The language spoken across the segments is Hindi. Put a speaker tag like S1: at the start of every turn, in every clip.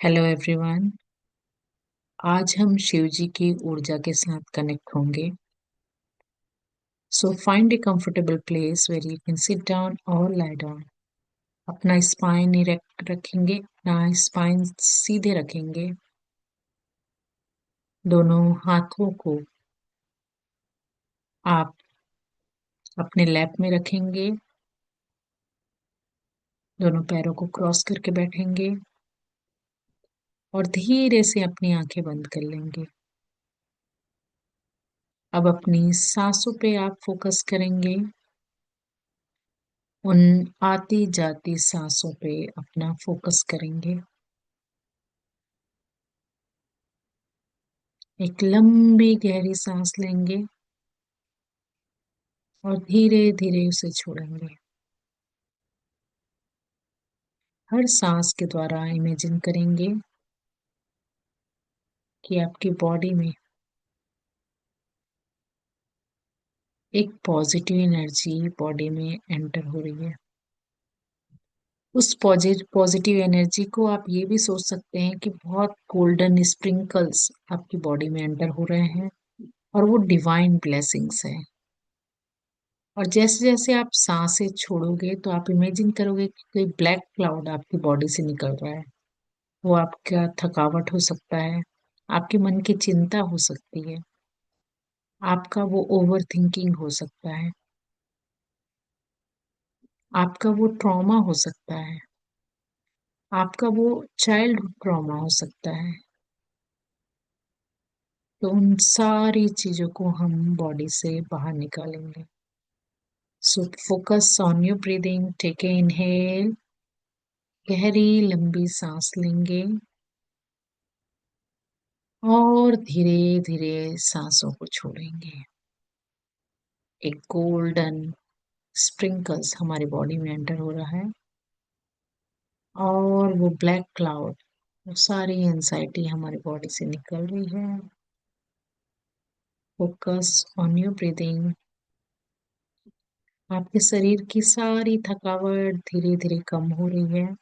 S1: Hello everyone. आज हम शिव जी की ऊर्जा के साथ कनेक्ट होंगे। So find a comfortable place where you can sit down और लाई डाउन। अपना स्पाइन इरेक्ट रखेंगे, अपना स्पाइन सीधे रखेंगे। दोनों हाथों को आप अपने लैप में रखेंगे। दोनों पैरों को क्रॉस करके बैठेंगे और धीरे से अपनी आंखें बंद कर लेंगे। अब अपनी सांसों पे आप फोकस करेंगे। उन आती जाती सांसों पे अपना फोकस करेंगे। एक लंबी गहरी सांस लेंगे और धीरे धीरे उसे छोड़ेंगे। हर सांस के द्वारा इमेजिन करेंगे कि आपकी बॉडी में एक पॉजिटिव एनर्जी बॉडी में एंटर हो रही है। उस पॉजिटिव एनर्जी को आप ये भी सोच सकते हैं कि बहुत गोल्डन स्प्रिंकल्स आपकी बॉडी में एंटर हो रहे हैं और वो डिवाइन ब्लेसिंग्स है। और जैसे जैसे आप सांसें छोड़ोगे तो आप इमेजिन करोगे कि कोई ब्लैक क्लाउड आपकी बॉडी से निकल रहा है। वो आपका थकावट हो सकता है, आपके मन की चिंता हो सकती है, आपका वो ओवर थिंकिंग हो सकता है, आपका वो ट्रॉमा हो सकता है, आपका वो चाइल्डहुड ट्रॉमा हो सकता है। तो उन सारी चीजों को हम बॉडी से बाहर निकालेंगे। So focus on your breathing. Take a inhale, गहरी लंबी सांस लेंगे और धीरे धीरे सांसों को छोड़ेंगे। एक गोल्डन स्प्रिंकल्स हमारी बॉडी में एंटर हो रहा है और वो ब्लैक क्लाउड, वो सारी एंजाइटी हमारी बॉडी से निकल रही है। Focus on your breathing. आपके शरीर की सारी थकावट धीरे धीरे कम हो रही है।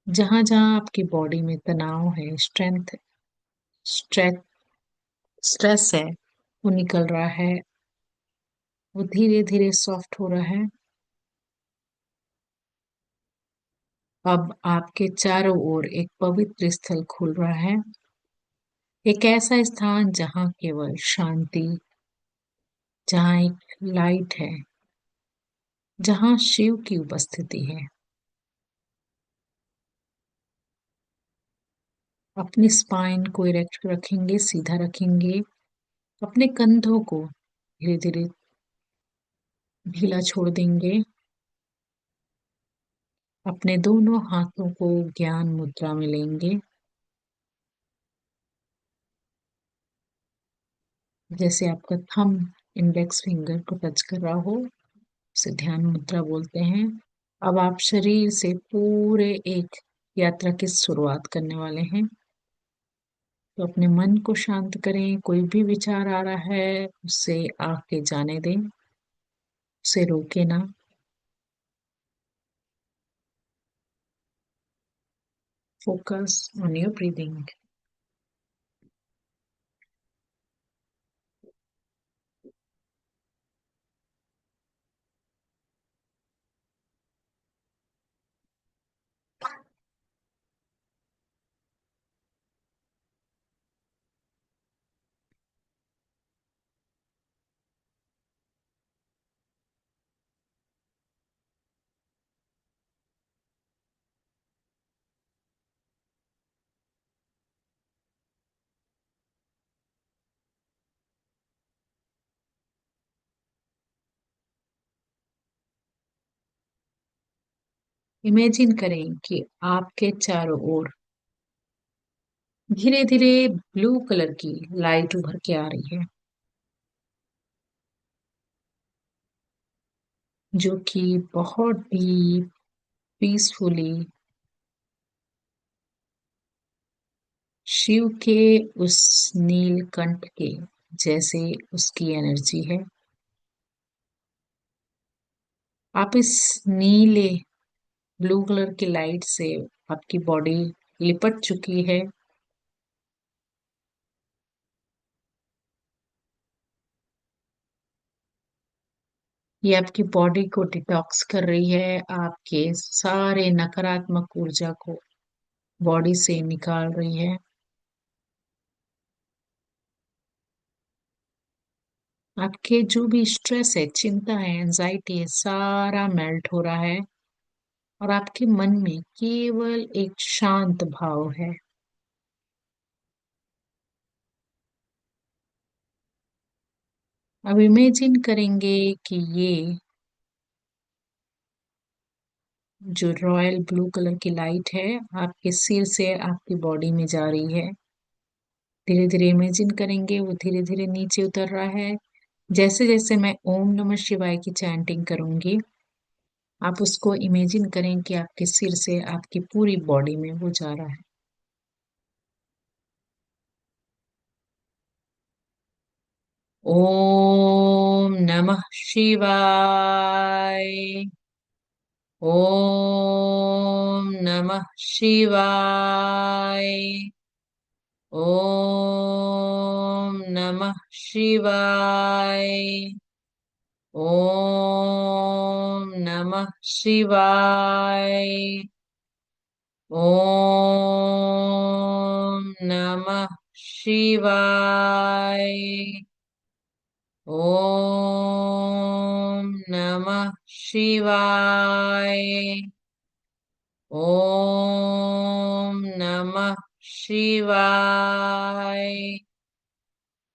S1: जहां जहां आपकी बॉडी में तनाव है, स्ट्रेस स्ट्रेस है, वो निकल रहा है। वो धीरे धीरे सॉफ्ट हो रहा है। अब आपके चारों ओर एक पवित्र स्थल खुल रहा है। एक ऐसा स्थान जहां केवल शांति, जहां एक लाइट है, जहां शिव की उपस्थिति है। अपनी स्पाइन को इरेक्ट रखेंगे, सीधा रखेंगे। अपने कंधों को धीरे धीरे ढीला छोड़ देंगे। अपने दोनों हाथों को ज्ञान मुद्रा में लेंगे। जैसे आपका थंब इंडेक्स फिंगर को टच कर रहा हो, उसे ध्यान मुद्रा बोलते हैं। अब आप शरीर से पूरे एक यात्रा की शुरुआत करने वाले हैं। तो अपने मन को शांत करें। कोई भी विचार आ रहा है उसे आके जाने दें, उसे रोके ना। Focus on your breathing. Imagine करें कि आपके चारों ओर धीरे धीरे ब्लू कलर की लाइट उभर के आ रही है, जो कि बहुत डीप पीसफुली शिव के उस नीलकंठ के जैसे उसकी एनर्जी है। आप इस नीले ब्लू कलर की लाइट से आपकी बॉडी लिपट चुकी है। ये आपकी बॉडी को डिटॉक्स कर रही है, आपके सारे नकारात्मक ऊर्जा को बॉडी से निकाल रही है। आपके जो भी स्ट्रेस है, चिंता है, एंजाइटी है, सारा मेल्ट हो रहा है और आपके मन में केवल एक शांत भाव है। अब इमेजिन करेंगे कि ये जो रॉयल ब्लू कलर की लाइट है आपके सिर से आपकी बॉडी में जा रही है। धीरे धीरे इमेजिन करेंगे वो धीरे धीरे नीचे उतर रहा है। जैसे जैसे मैं ओम नमः शिवाय की चैंटिंग करूंगी, आप उसको इमेजिन करें कि आपके सिर से आपकी पूरी बॉडी में वो जा रहा है। ओम नमः शिवाय। ओम नमः शिवाय। ओम नमः शिवाय। ओम नमः शिवाय। ओम नमः शिवाय। ओम नमः शिवाय। ओम नमः शिवाय।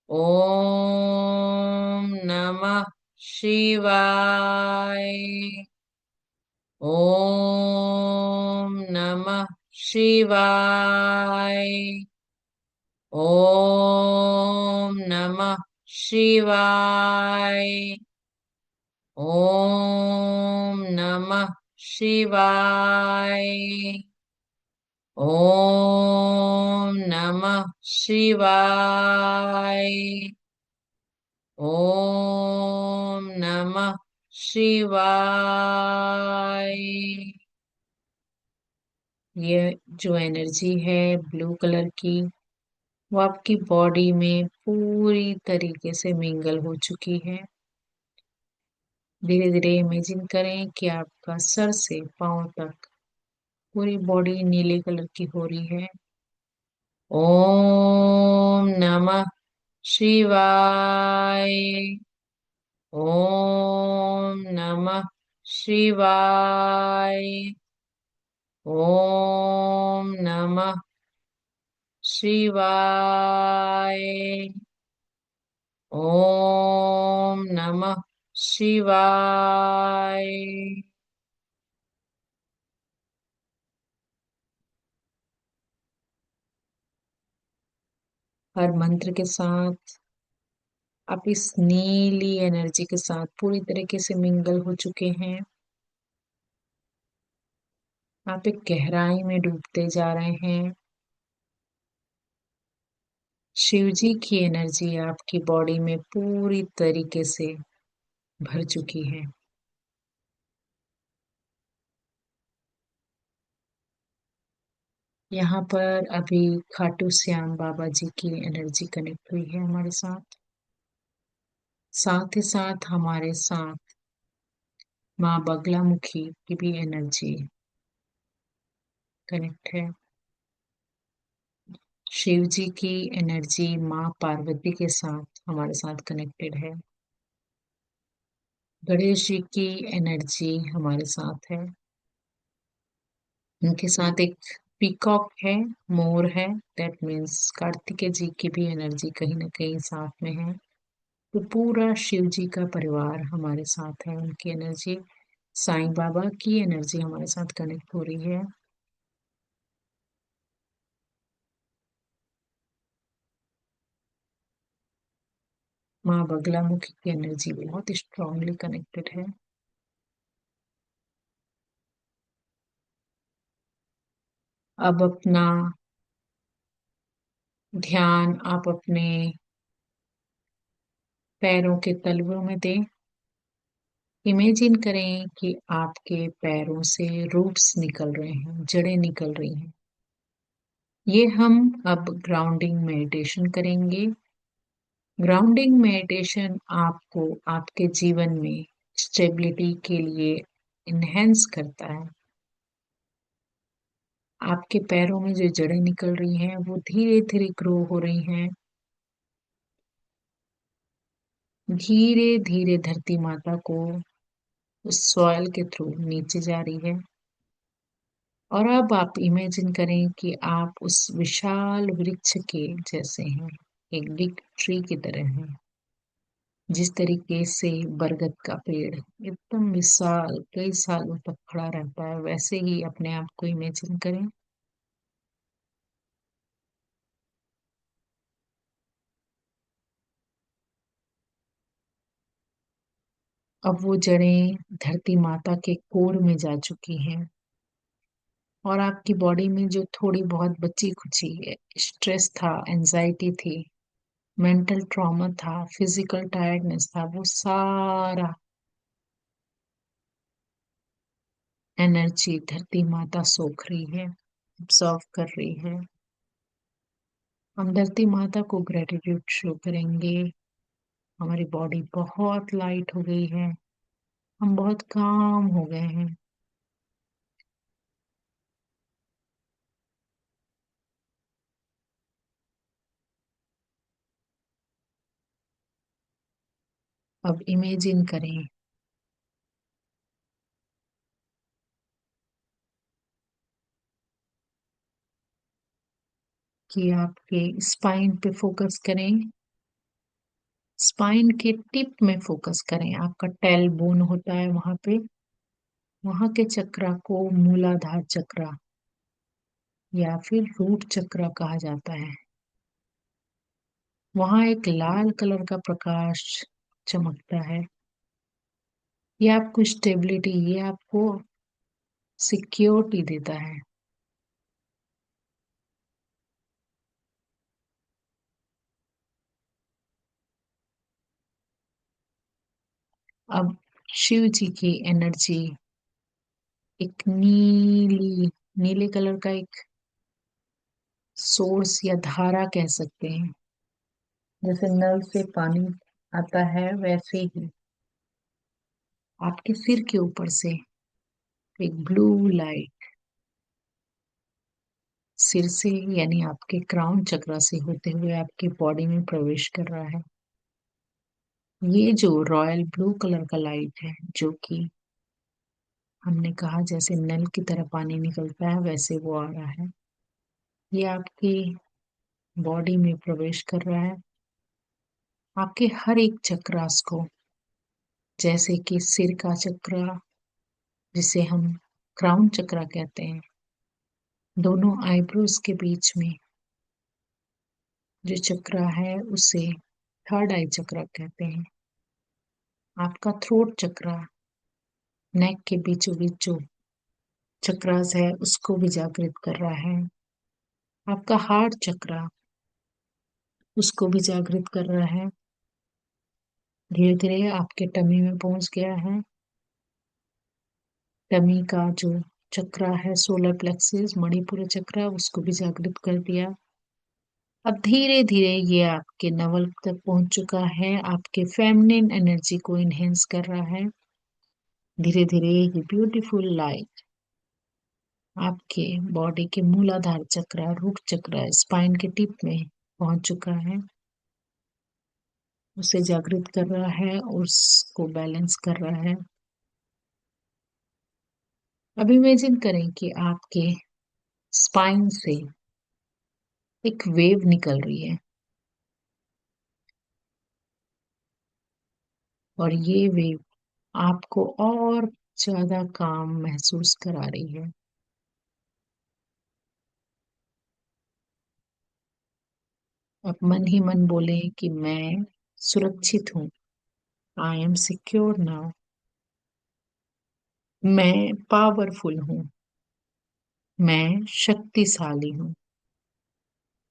S1: ओम नमः शिवाय। ओम नमः शिवाय। ओम नमः शिवाय। ओम नमः शिवाय। ओम नमः शिवाय। ओम नमः शिवाय। ये जो एनर्जी है ब्लू कलर की, वो आपकी बॉडी में पूरी तरीके से मिंगल हो चुकी है। धीरे धीरे इमेजिन करें कि आपका सर से पांव तक पूरी बॉडी नीले कलर की हो रही है। ओम नमः शिवाय। ओम नमः शिवाय। ओम नमः शिवाय। ओम नमः शिवाय। हर मंत्र के साथ आप इस नीली एनर्जी के साथ पूरी तरीके से मिंगल हो चुके हैं। आप एक गहराई में डूबते जा रहे हैं। शिव जी की एनर्जी आपकी बॉडी में पूरी तरीके से भर चुकी है। यहाँ पर अभी खाटू श्याम बाबा जी की एनर्जी कनेक्ट हुई है हमारे साथ। साथ ही साथ हमारे साथ माँ बगलामुखी की भी एनर्जी कनेक्ट है। शिव जी की एनर्जी माँ पार्वती के साथ हमारे साथ कनेक्टेड है। गणेश जी की एनर्जी हमारे साथ है। उनके साथ एक पीकॉक है, मोर है। दैट मीन्स कार्तिकेय जी की भी एनर्जी कहीं ना कहीं साथ में है। तो पूरा शिव जी का परिवार हमारे साथ है। उनकी एनर्जी, साईं बाबा की एनर्जी हमारे साथ कनेक्ट हो रही है। माँ बगलामुखी की एनर्जी बहुत स्ट्रांगली कनेक्टेड है। अब अपना ध्यान आप अपने पैरों के तलवों में दें। इमेजिन करें कि आपके पैरों से रूट्स निकल रहे हैं, जड़ें निकल रही हैं। ये हम अब ग्राउंडिंग मेडिटेशन करेंगे। ग्राउंडिंग मेडिटेशन आपको आपके जीवन में स्टेबिलिटी के लिए इन्हेंस करता है। आपके पैरों में जो जड़ें निकल रही हैं वो धीरे धीरे ग्रो हो रही हैं, धीरे धीरे धरती माता को उस सॉइल के थ्रू नीचे जा रही है। और अब आप इमेजिन करें कि आप उस विशाल वृक्ष के जैसे हैं, एक बिग ट्री की तरह हैं। जिस तरीके से बरगद का पेड़ एकदम विशाल कई सालों तक खड़ा रहता है, वैसे ही अपने आप को इमेजिन करें। अब वो जड़ें धरती माता के कोर में जा चुकी हैं और आपकी बॉडी में जो थोड़ी बहुत बची खुची स्ट्रेस था, एंजाइटी थी, मेंटल ट्रॉमा था, फिजिकल टायर्डनेस था, वो सारा एनर्जी धरती माता सोख रही है, ऑब्जर्व कर रही है। हम धरती माता को ग्रेटिट्यूड शो करेंगे। हमारी बॉडी बहुत लाइट हो गई है, हम बहुत काम हो गए हैं। अब इमेजिन करें कि आपके स्पाइन पे फोकस करें, स्पाइन के टिप में फोकस करें। आपका टेल बोन होता है वहां पे, वहां के चक्रा को मूलाधार चक्रा या फिर रूट चक्रा कहा जाता है। वहां एक लाल कलर का प्रकाश चमकता है। ये आपको स्टेबिलिटी, ये आपको सिक्योरिटी देता है। अब शिव जी की एनर्जी एक नीले कलर का एक सोर्स या धारा कह सकते हैं। जैसे नल से पानी आता है वैसे ही आपके सिर के ऊपर से एक ब्लू लाइट सिर से यानी आपके क्राउन चक्र से होते हुए आपकी बॉडी में प्रवेश कर रहा है। ये जो रॉयल ब्लू कलर का लाइट है, जो कि हमने कहा जैसे नल की तरह पानी निकलता है वैसे वो आ रहा है। ये आपकी बॉडी में प्रवेश कर रहा है, आपके हर एक चक्रास को, जैसे कि सिर का चक्र जिसे हम क्राउन चक्र कहते हैं, दोनों आईब्रोज के बीच में जो चक्र है उसे थर्ड आई चक्र कहते हैं। आपका थ्रोट चक्र, नेक के बीचों बीच जो चक्रास है उसको भी जागृत कर रहा है। आपका हार्ट चक्र उसको भी जागृत कर रहा है। धीरे धीरे आपके टमी में पहुंच गया है। टमी का जो चक्र है सोलर प्लेक्सस मणिपुर चक्र, उसको भी जागृत कर दिया। अब धीरे धीरे ये आपके नवल तक पहुंच चुका है, आपके फेमिनिन एनर्जी को इनहेंस कर रहा है। धीरे धीरे ये ब्यूटीफुल लाइट आपके बॉडी के मूलाधार चक्र, रूट चक्र, स्पाइन के टिप में पहुंच चुका है। उसे जागृत कर रहा है और उसको बैलेंस कर रहा है। अब इमेजिन करें कि आपके स्पाइन से एक वेव निकल रही है और ये वेव आपको और ज्यादा काम महसूस करा रही है। अब मन ही मन बोले कि मैं सुरक्षित हूँ, आई एम सिक्योर नाउ। मैं पावरफुल हूँ, मैं शक्तिशाली हूँ।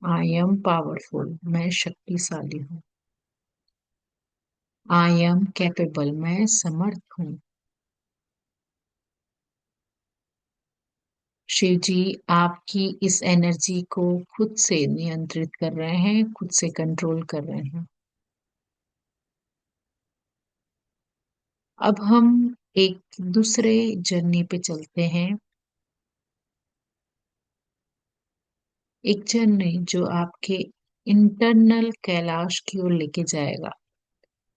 S1: आई एम पावरफुल, मैं शक्तिशाली हूँ। आई एम कैपेबल, मैं समर्थ हूँ। शिव जी, आपकी इस एनर्जी को खुद से नियंत्रित कर रहे हैं, खुद से कंट्रोल कर रहे हैं। अब हम एक दूसरे जर्नी पे चलते हैं। एक जर्नी जो आपके इंटरनल कैलाश की ओर लेके जाएगा।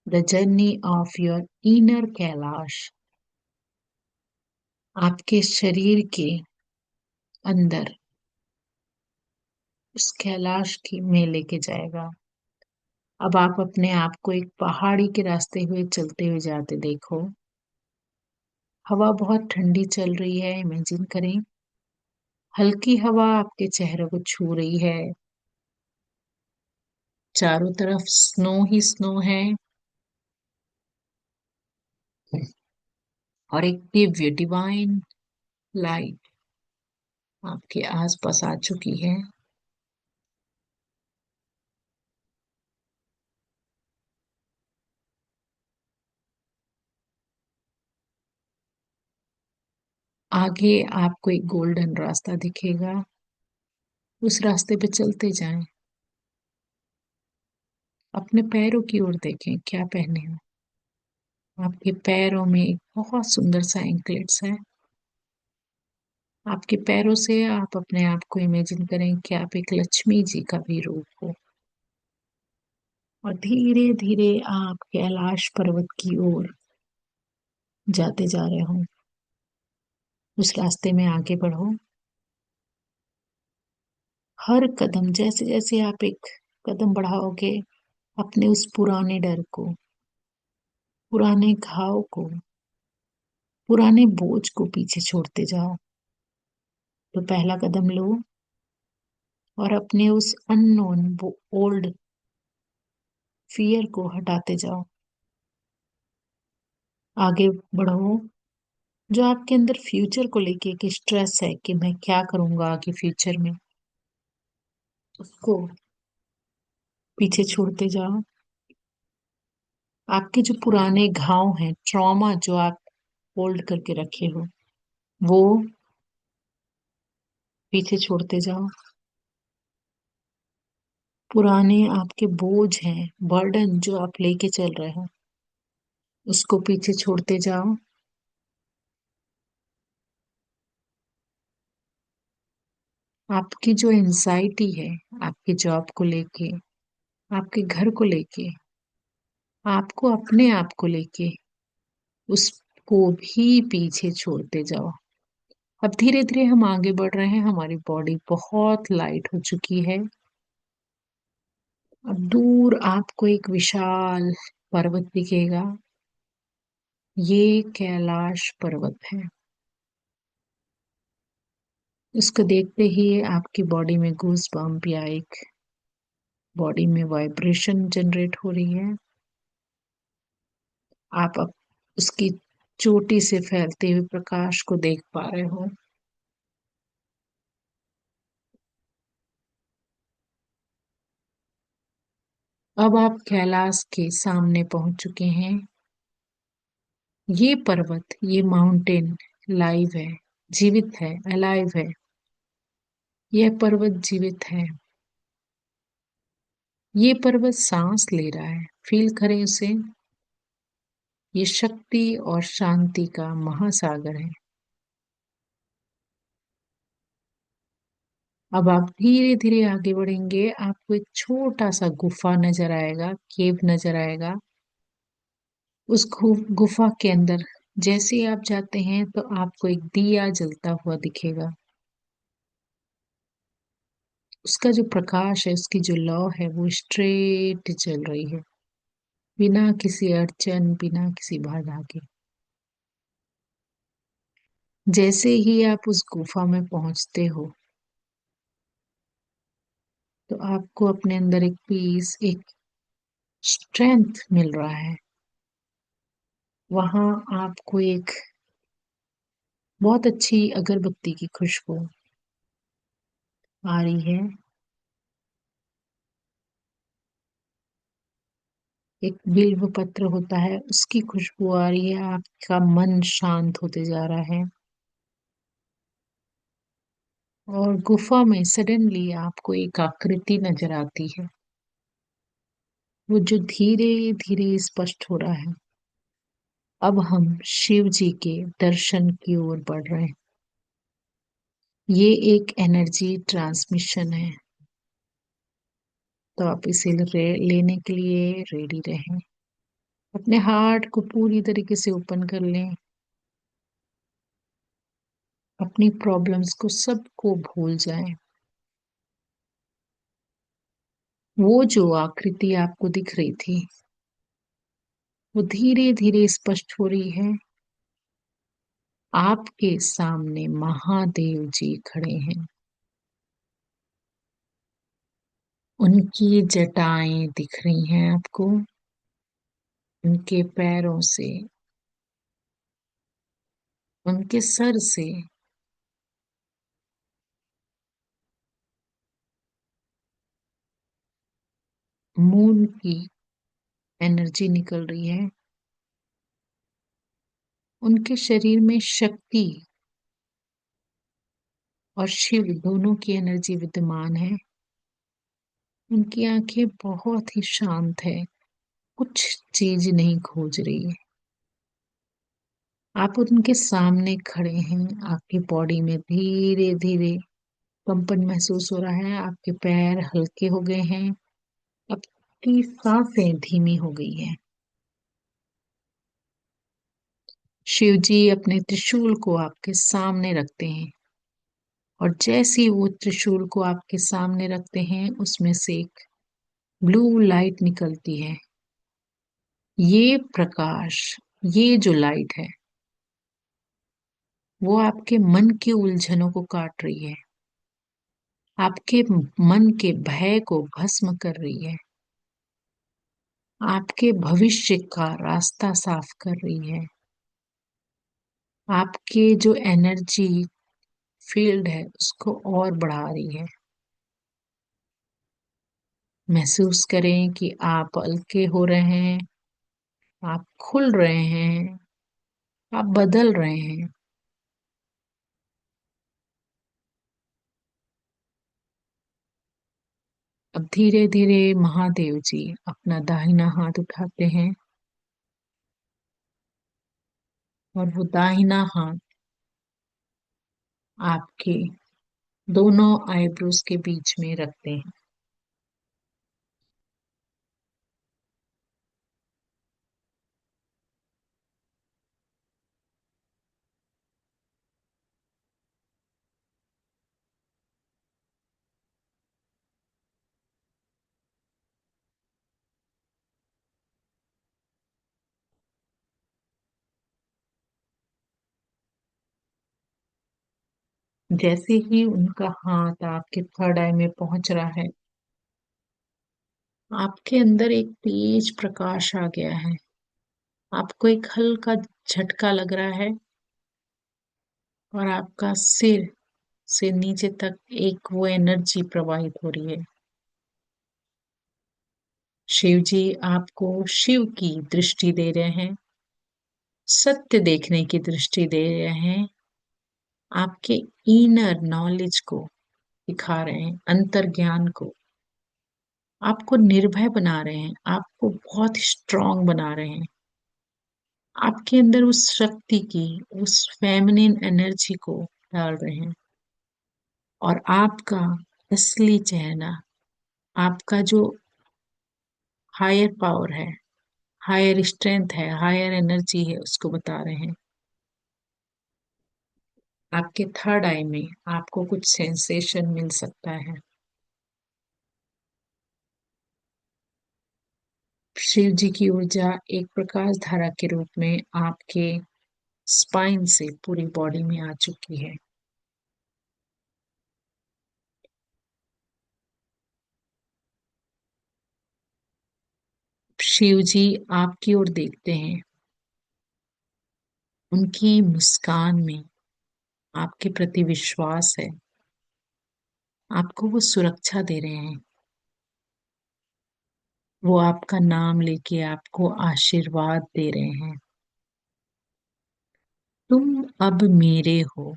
S1: The journey of your inner Kailash. आपके शरीर के अंदर उस कैलाश की में लेके जाएगा। अब आप अपने आप को एक पहाड़ी के रास्ते हुए चलते हुए जाते देखो। हवा बहुत ठंडी चल रही है, इमेजिन करें। हल्की हवा आपके चेहरे को छू रही है। चारों तरफ स्नो ही स्नो है। और एक दिव्य डिवाइन लाइट आपके आसपास आ चुकी है। आगे आपको एक गोल्डन रास्ता दिखेगा। उस रास्ते पे चलते जाएं। अपने पैरों की ओर देखें, क्या पहने हो। आपके पैरों में एक बहुत सुंदर सा एंकलेट्स है। आपके पैरों से आप अपने आप को इमेजिन करें कि आप एक लक्ष्मी जी का भी रूप हो। और धीरे धीरे आप कैलाश पर्वत की ओर जाते जा रहे हो। उस रास्ते में आगे बढ़ो। हर कदम, जैसे जैसे आप एक कदम बढ़ाओगे, अपने उस पुराने डर को, पुराने घाव को, पुराने बोझ को पीछे छोड़ते जाओ। तो पहला कदम लो और अपने उस अननोन ओल्ड फियर को हटाते जाओ। आगे बढ़ो। जो आपके अंदर फ्यूचर को लेके एक स्ट्रेस है कि मैं क्या करूंगा आगे फ्यूचर में, उसको पीछे छोड़ते जाओ। आपके जो पुराने घाव हैं, ट्रॉमा जो आप होल्ड करके रखे हो, वो पीछे छोड़ते जाओ। पुराने आपके बोझ हैं, बर्डन जो आप लेके चल रहे हो, उसको पीछे छोड़ते जाओ। आपकी जो एंजाइटी है, आपके जॉब को लेके, आपके घर को लेके, आपको अपने आप को लेके, उसको भी पीछे छोड़ते जाओ। अब धीरे धीरे हम आगे बढ़ रहे हैं। हमारी बॉडी बहुत लाइट हो चुकी है। अब दूर आपको एक विशाल पर्वत दिखेगा। ये कैलाश पर्वत है। उसको देखते ही आपकी बॉडी में गूज बम्प या एक बॉडी में वाइब्रेशन जनरेट हो रही है। आप अब उसकी चोटी से फैलते हुए प्रकाश को देख पा रहे हो। अब आप कैलाश के सामने पहुंच चुके हैं। ये पर्वत, ये माउंटेन लाइव है, जीवित है, अलाइव है। यह पर्वत जीवित है। ये पर्वत सांस ले रहा है। फील करें उसे। ये शक्ति और शांति का महासागर है। अब आप धीरे धीरे आगे बढ़ेंगे। आपको एक छोटा सा गुफा नजर आएगा, केव नजर आएगा। उस गुफा के अंदर जैसे ही आप जाते हैं तो आपको एक दिया जलता हुआ दिखेगा। उसका जो प्रकाश है, उसकी जो लौ है, वो स्ट्रेट चल रही है, बिना किसी अड़चन, बिना किसी बाधा के। जैसे ही आप उस गुफा में पहुंचते हो, तो आपको अपने अंदर एक पीस, एक स्ट्रेंथ मिल रहा है। वहां आपको एक बहुत अच्छी अगरबत्ती की खुशबू आ रही है। एक बिल्व पत्र होता है, उसकी खुशबू आ रही है, आपका मन शांत होते जा रहा है। और गुफा में सडनली आपको एक आकृति नजर आती है, वो जो धीरे धीरे स्पष्ट हो रहा है। अब हम शिव जी के दर्शन की ओर बढ़ रहे हैं। ये एक एनर्जी ट्रांसमिशन है, तो आप इसे लेने के लिए रेडी रहें। अपने हार्ट को पूरी तरीके से ओपन कर लें। अपनी प्रॉब्लम्स को सबको भूल जाएं। वो जो आकृति आपको दिख रही थी, वो धीरे धीरे स्पष्ट हो रही है। आपके सामने महादेव जी खड़े हैं। उनकी जटाएं दिख रही हैं आपको। उनके पैरों से, उनके सर से मून की एनर्जी निकल रही है। उनके शरीर में शक्ति और शिव दोनों की एनर्जी विद्यमान है। उनकी आंखें बहुत ही शांत है, कुछ चीज नहीं खोज रही है। आप उनके सामने खड़े हैं। आपकी बॉडी में धीरे धीरे कंपन महसूस हो रहा है। आपके पैर हल्के हो गए हैं। आपकी सांसें धीमी हो गई हैं। शिव जी अपने त्रिशूल को आपके सामने रखते हैं, और जैसे ही वो त्रिशूल को आपके सामने रखते हैं, उसमें से एक ब्लू लाइट निकलती है। ये प्रकाश, ये जो लाइट है, वो आपके मन की उलझनों को काट रही है। आपके मन के भय को भस्म कर रही है। आपके भविष्य का रास्ता साफ कर रही है। आपके जो एनर्जी फील्ड है, उसको और बढ़ा रही है। महसूस करें कि आप हल्के हो रहे हैं, आप खुल रहे हैं, आप बदल रहे हैं। अब धीरे धीरे महादेव जी अपना दाहिना हाथ उठाते हैं, और वो दाहिना हाथ आपके दोनों आईब्रोज के बीच में रखते हैं। जैसे ही उनका हाथ आपके थर्ड आई में पहुंच रहा है, आपके अंदर एक तेज प्रकाश आ गया है। आपको एक हल्का झटका लग रहा है, और आपका सिर से नीचे तक एक वो एनर्जी प्रवाहित हो रही है। शिव जी आपको शिव की दृष्टि दे रहे हैं, सत्य देखने की दृष्टि दे रहे हैं। आपके इनर नॉलेज को दिखा रहे हैं, अंतर ज्ञान को। आपको निर्भय बना रहे हैं, आपको बहुत स्ट्रांग बना रहे हैं। आपके अंदर उस शक्ति की, उस फेमिनिन एनर्जी को डाल रहे हैं। और आपका असली चेहरा, आपका जो हायर पावर है, हायर स्ट्रेंथ है, हायर एनर्जी है, उसको बता रहे हैं। आपके थर्ड आई में आपको कुछ सेंसेशन मिल सकता है। शिव जी की ऊर्जा एक प्रकाश धारा के रूप में आपके स्पाइन से पूरी बॉडी में आ चुकी है। शिव जी आपकी ओर देखते हैं। उनकी मुस्कान में आपके प्रति विश्वास है। आपको वो सुरक्षा दे रहे हैं। वो आपका नाम लेके आपको आशीर्वाद दे रहे हैं। तुम अब मेरे हो।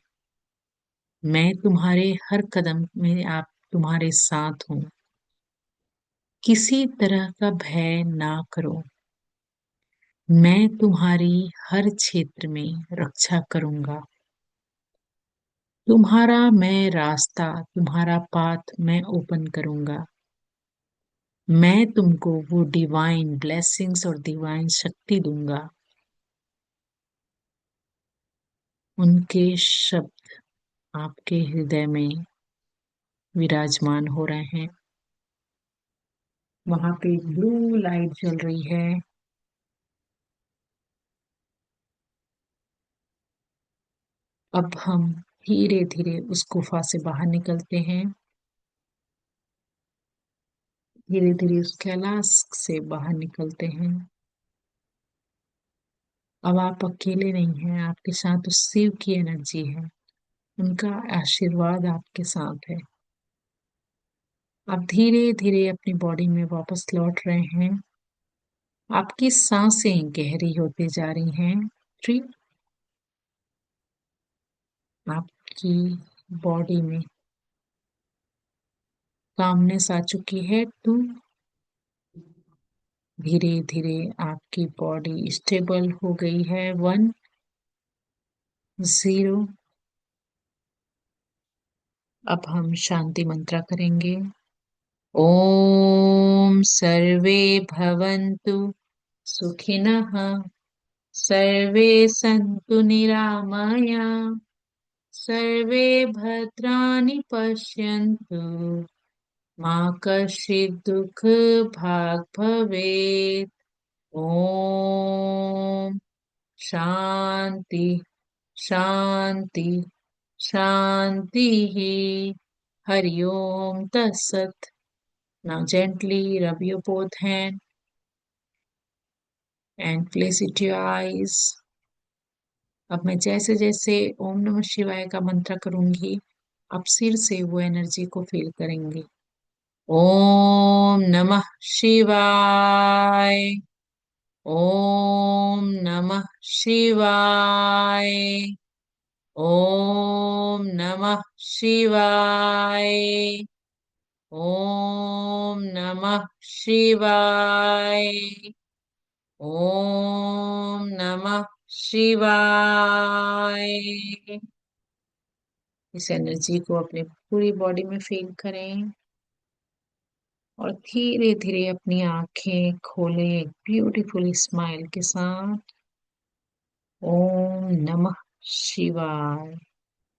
S1: मैं तुम्हारे हर कदम में आप तुम्हारे साथ हूँ। किसी तरह का भय ना करो। मैं तुम्हारी हर क्षेत्र में रक्षा करूंगा। तुम्हारा मैं रास्ता, तुम्हारा पाथ मैं ओपन करूंगा। मैं तुमको वो डिवाइन ब्लेसिंग्स और डिवाइन शक्ति दूंगा। उनके शब्द आपके हृदय में विराजमान हो रहे हैं। वहां पे ब्लू लाइट जल रही है। अब हम धीरे धीरे उस गुफा से बाहर निकलते हैं। धीरे धीरे उस कैलाश से बाहर निकलते हैं। अब आप अकेले नहीं हैं, आपके साथ उस शिव की एनर्जी है। उनका आशीर्वाद आपके साथ है। आप धीरे धीरे अपनी बॉडी में वापस लौट रहे हैं। आपकी सांसें गहरी होती जा रही हैं। 3। आपकी बॉडी में कामनेस आ चुकी है। 2। धीरे धीरे आपकी बॉडी स्टेबल हो गई है। 1। 0। अब हम शांति मंत्र करेंगे। ओम सर्वे भवन्तु सुखिनः। सर्वे सन्तु निरामया। सर्वे भद्राणि पश्यन्तु। मा कश्चित् दुःख भाग् भवेत्। ओम शांति शांति शांति। हरि ओम तत्सत। Now gently rub your both hands and place it to your eyes. अब मैं जैसे जैसे ओम नमः शिवाय का मंत्र करूंगी, आप सिर से वो एनर्जी को फील करेंगे। ओम नमः शिवाय। ओम नमः शिवाय। ओम नमः शिवाय। ओम नमः शिवाय। ओम नमः शिवाय। इस एनर्जी को अपनी पूरी बॉडी में फील करें और धीरे धीरे अपनी आंखें खोलें एक ब्यूटीफुल स्माइल के साथ। ओम नमः शिवाय।